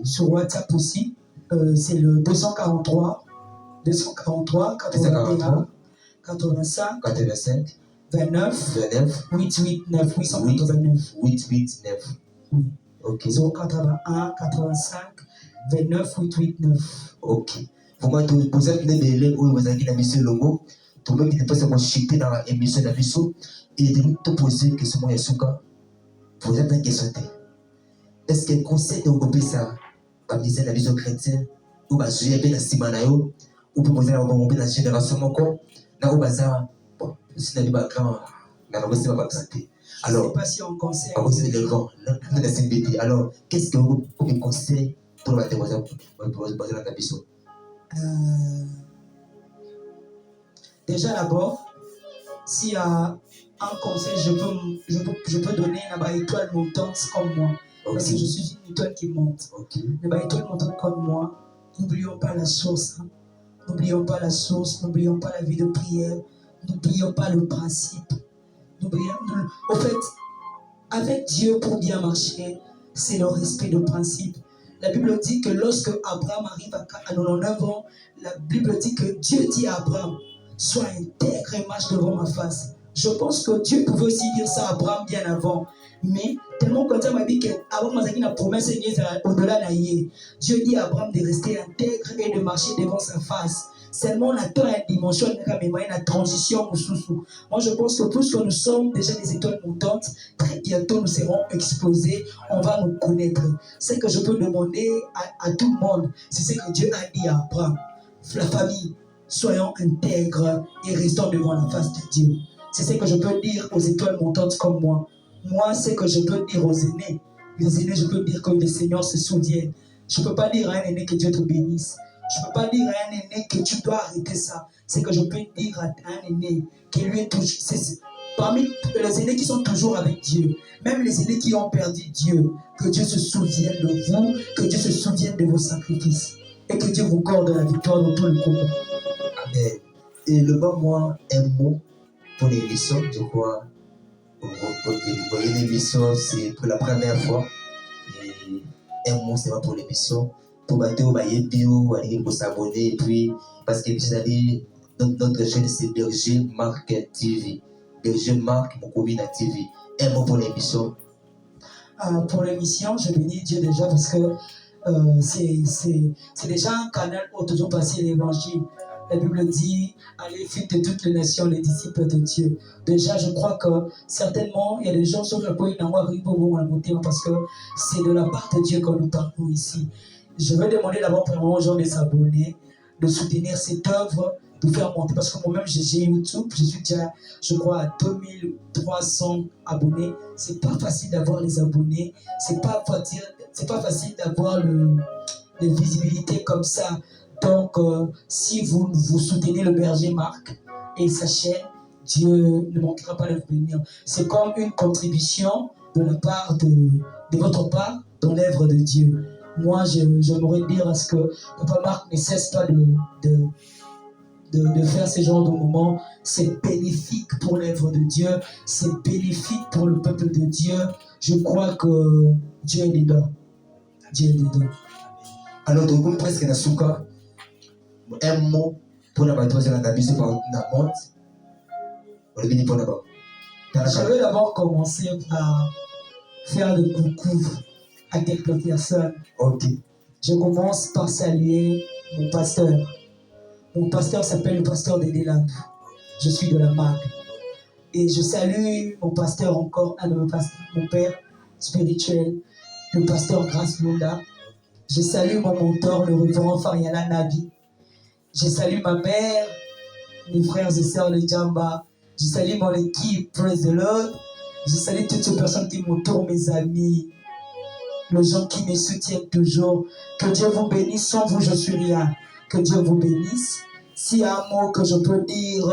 sur WhatsApp aussi. C'est le 243 81 85 29 889 889. Oui. Ok. 081 85 29 889. Ok. Pour moi, vous êtes des délais où vous avez la mission Longo. Tout le monde qui peut se chuter dans l'émission de la mission et de nous poser que ce moyen souka. Vous êtes en question. Est-ce que le conseil de vous ça, comme disait la vision chrétienne, ou bien je bien la simanayo, ou pour vous avez la génération encore, là où bazar, bon, si vous avez grand, la robe pas santé. Alors, je ne sais pas si on conseille. Le grand, la CBD. Alors, qu'est-ce que vous me conseillez pour la dévotion pour la mission? Déjà d'abord, s'il y a un conseil, je peux donner une étoile montante comme moi. Okay. Parce que je suis une étoile qui monte. Okay. Une étoile montante comme moi, n'oublions pas la source. Hein. N'oublions pas la source, n'oublions pas la vie de prière, n'oublions pas le principe. Au fait, avec Dieu, pour bien marcher, c'est le respect de principe. La Bible dit que lorsque Abraham arrive à 99 ans, la Bible dit que Dieu dit à Abraham, sois intègre et marche devant ma face. Je pense que Dieu pouvait aussi dire ça à Abraham bien avant. Mais tellement quand il m'a dit qu'Abraham a la promesse au-delà d'Aïe, Dieu dit à Abraham de rester intègre et de marcher devant sa face. Seulement la temps et la dimension de la transition. Moi je pense que plus que nous sommes déjà des étoiles montantes, très bientôt nous serons explosés, on va nous connaître. Ce que je peux demander à tout le monde, c'est ce que Dieu a dit à Abraham. La famille, soyons intègres et restons devant la face de Dieu. C'est ce que je peux dire aux étoiles montantes comme moi. Moi, c'est que je peux dire aux aînés. Les aînés, je peux dire que le Seigneur se souvient. Je ne peux pas dire à un aîné que Dieu te bénisse. Je ne peux pas dire à un aîné que tu dois arrêter ça. C'est que je peux dire à un aîné que lui est toujours... Parmi les aînés qui sont toujours avec Dieu, même les aînés qui ont perdu Dieu, que Dieu se souvienne de vous, que Dieu se souvienne de vos sacrifices et que Dieu vous accorde la victoire dans tout le combat. Amen. Et le bas, moi, un mot pour l'émission, je crois. Pour l'émission, c'est pour la première fois. Et un mot, c'est pas pour l'émission. Pour battre au bail bio, pour s'abonner. Et puis, parce que vous savez, notre chaîne, c'est Berger Marc TV. Berger Marc, mon combine TV. Un mot pour l'émission. Pour l'émission, je bénis Dieu déjà parce que c'est déjà un canal où toujours passer l'évangile. La Bible dit, allez, faites de toutes les nations les disciples de Dieu. Déjà, je crois que certainement, il y a des gens sur le point parce que c'est de la part de Dieu que nous parlons ici. Je vais demander d'abord pour aux gens de s'abonner, de soutenir cette œuvre, de faire monter. Parce que moi-même, j'ai YouTube, je suis déjà, je crois, à 2300 abonnés. C'est pas facile d'avoir les abonnés. C'est pas facile d'avoir les visibilités comme ça. Donc, si vous soutenez le berger Marc et sa chaîne, Dieu ne manquera pas de vous bénir. C'est comme une contribution de la part de votre part dans l'œuvre de Dieu. Moi, j'aimerais dire à ce que Papa Marc ne cesse pas de faire ce genre de moments. C'est bénéfique pour l'œuvre de Dieu. C'est bénéfique pour le peuple de Dieu. Je crois que Dieu est dedans. Dieu est dedans. Alors, donc, presque dans ce cas, un mot pour la bataille de la mission par la monte. On le bénit pour d'abord. Je vais d'abord commencer par faire le coucou à quelques personnes. Ok. Je commence par saluer mon pasteur. Mon pasteur s'appelle le pasteur de Deland. Je suis de la Marque. Et je salue mon pasteur encore, un de mes pasteurs, mon père spirituel, le pasteur Grace Lunda. Je salue mon mentor, le révérend Fariala Nabi. Je salue ma mère, mes frères et sœurs de Djamba. Je salue mon équipe, praise the Lord. Je salue toutes ces personnes qui m'entourent, mes amis, les gens qui me soutiennent toujours. Que Dieu vous bénisse, sans vous je suis rien. Que Dieu vous bénisse. S'il y a un mot que je peux dire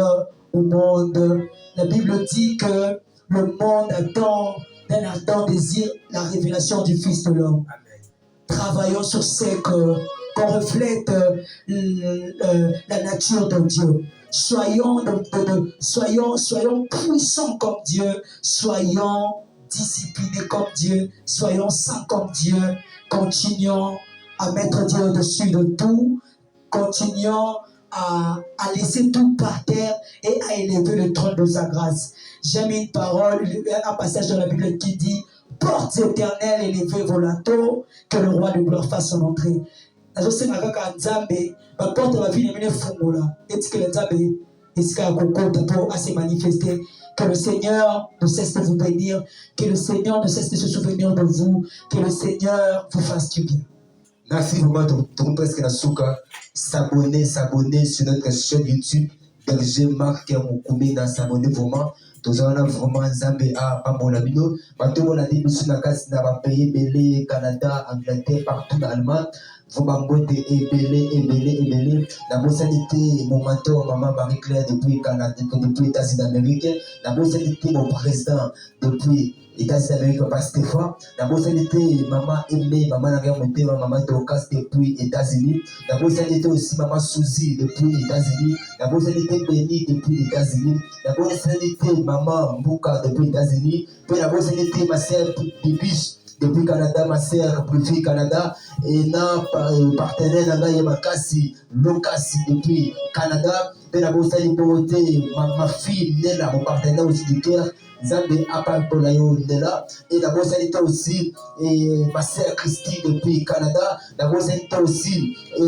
au monde, la Bible dit que le monde attend d'un ardent désir la révélation du Fils de l'homme. Travaillons sur ce qu'on reflète la nature de Dieu. Soyons puissants comme Dieu, soyons disciplinés comme Dieu, soyons saints comme Dieu, continuons à mettre Dieu au-dessus de tout, continuons à laisser tout par terre et à élever le trône de sa grâce. J'aime une parole, un passage de la Bible qui dit: portes éternelles, élevez vos linteaux, que le roi de gloire fasse son entrée. Nazosenga kaka Nzambe, ma porte ma vie ne fungola. Est-ce que Nzambe est-ce à se manifester? Que le Seigneur ne cesse de vous bénir, que le Seigneur ne cesse de se souvenir de vous, que le Seigneur vous fasse du bien. Merci vraiment de presque s'abonner sur notre chaîne YouTube. Berger Marc Moukoumé dans s'abonner vraiment. Nous avons vraiment Nzambe à Pambolabino. Maintenant, on a dit que nous avons payé Belé, Canada, Angleterre, partout dans l'Allemagne. Vous m'embêtez Ebélé. La bossalité, mon mentor, maman Marie-Claire depuis Canada, depuis les États-Unis d'Amérique. La bossalité, mon président depuis les États-Unis d'Amérique, Papa Stéphane. La bossalité, maman Aimée, maman Nagamete, maman Dorcas depuis les États-Unis. La bossalité aussi, maman Suzy depuis les États-Unis. La bossalité Béni depuis les États-Unis. La bossalité, maman Mbouka depuis les États-Unis. Puis la bossalité, ma sœur Bibiche depuis Canada, ma sœur Prufi Canada, et na partenaire Nanga Yamakasi, Lokasi depuis Canada, puis la bossalité, ma fille Nela, mon partenaire aussi du cœur, Zambé Apapolayo Nela, et la bossalité aussi, et ma sœur Christy depuis Canada, la bossalité aussi, et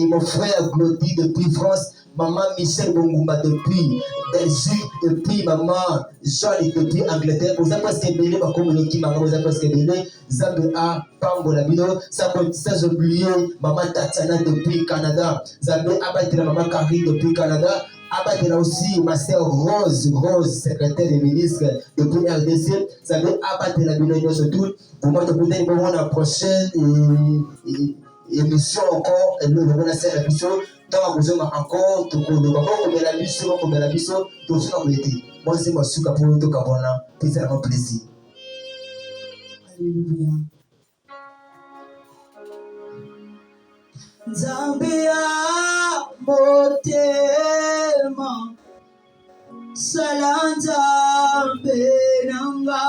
mon frère Glody depuis France, maman Michel Bongumba depuis Belgique, et puis maman Jolie depuis Angleterre. Vous avez presque belé, ma communauté, maman, vous avez presque belé. Zambé A, Pambolabino, ça j'ai oublié, maman Tatiana depuis Canada. Zambé abattu la maman Carrie depuis Canada. Abattu là aussi ma sœur Rose, secrétaire des ministres depuis RDC. Zambé abattu la bino surtout. Pour moi, vous avez la prochaine émission encore, et nous avons la série émission. Tant que vous avez encore, tout le monde, comme la mission, tout ce qu'on a été. Moi, c'est moi, ce que pour nous, puis c'est vraiment plaisir. Alléluia. Zambia motema salanzambe nanga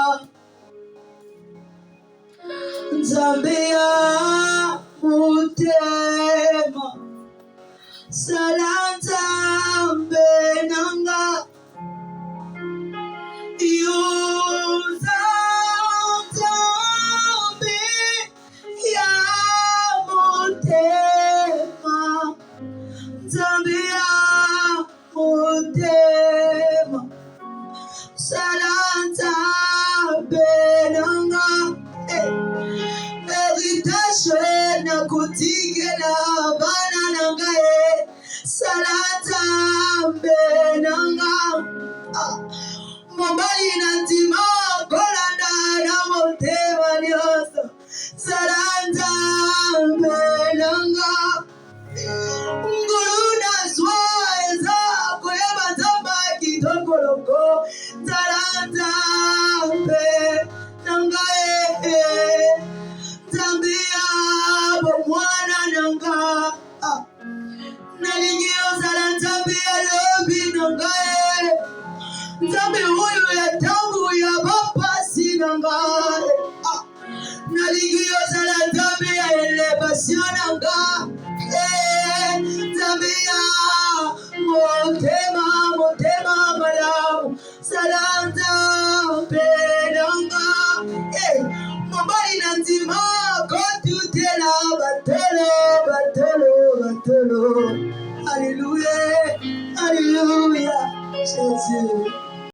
Zambia motema salanzambe nanga Yuzanzambe ya motema Zambia motema salanzambe nanga héritage na kutigela bana nanga salanzambe nanga mobali na ntima kolanda na motema nyonso salanzambe nanga ngulu na zwa eza koyeba nzamba kitokoloko salanzambe nanga Zambia bomwana nanga nalingi ozala nzambe ya lobi nanga Nzambe huyu ya tangu ya bapasi nanga nalingi ozala nzambe ya elevation nanga Nzambe ya motema malamu sala nzambe nanga mobali na nzima kotutela batelo Alléluia Jésus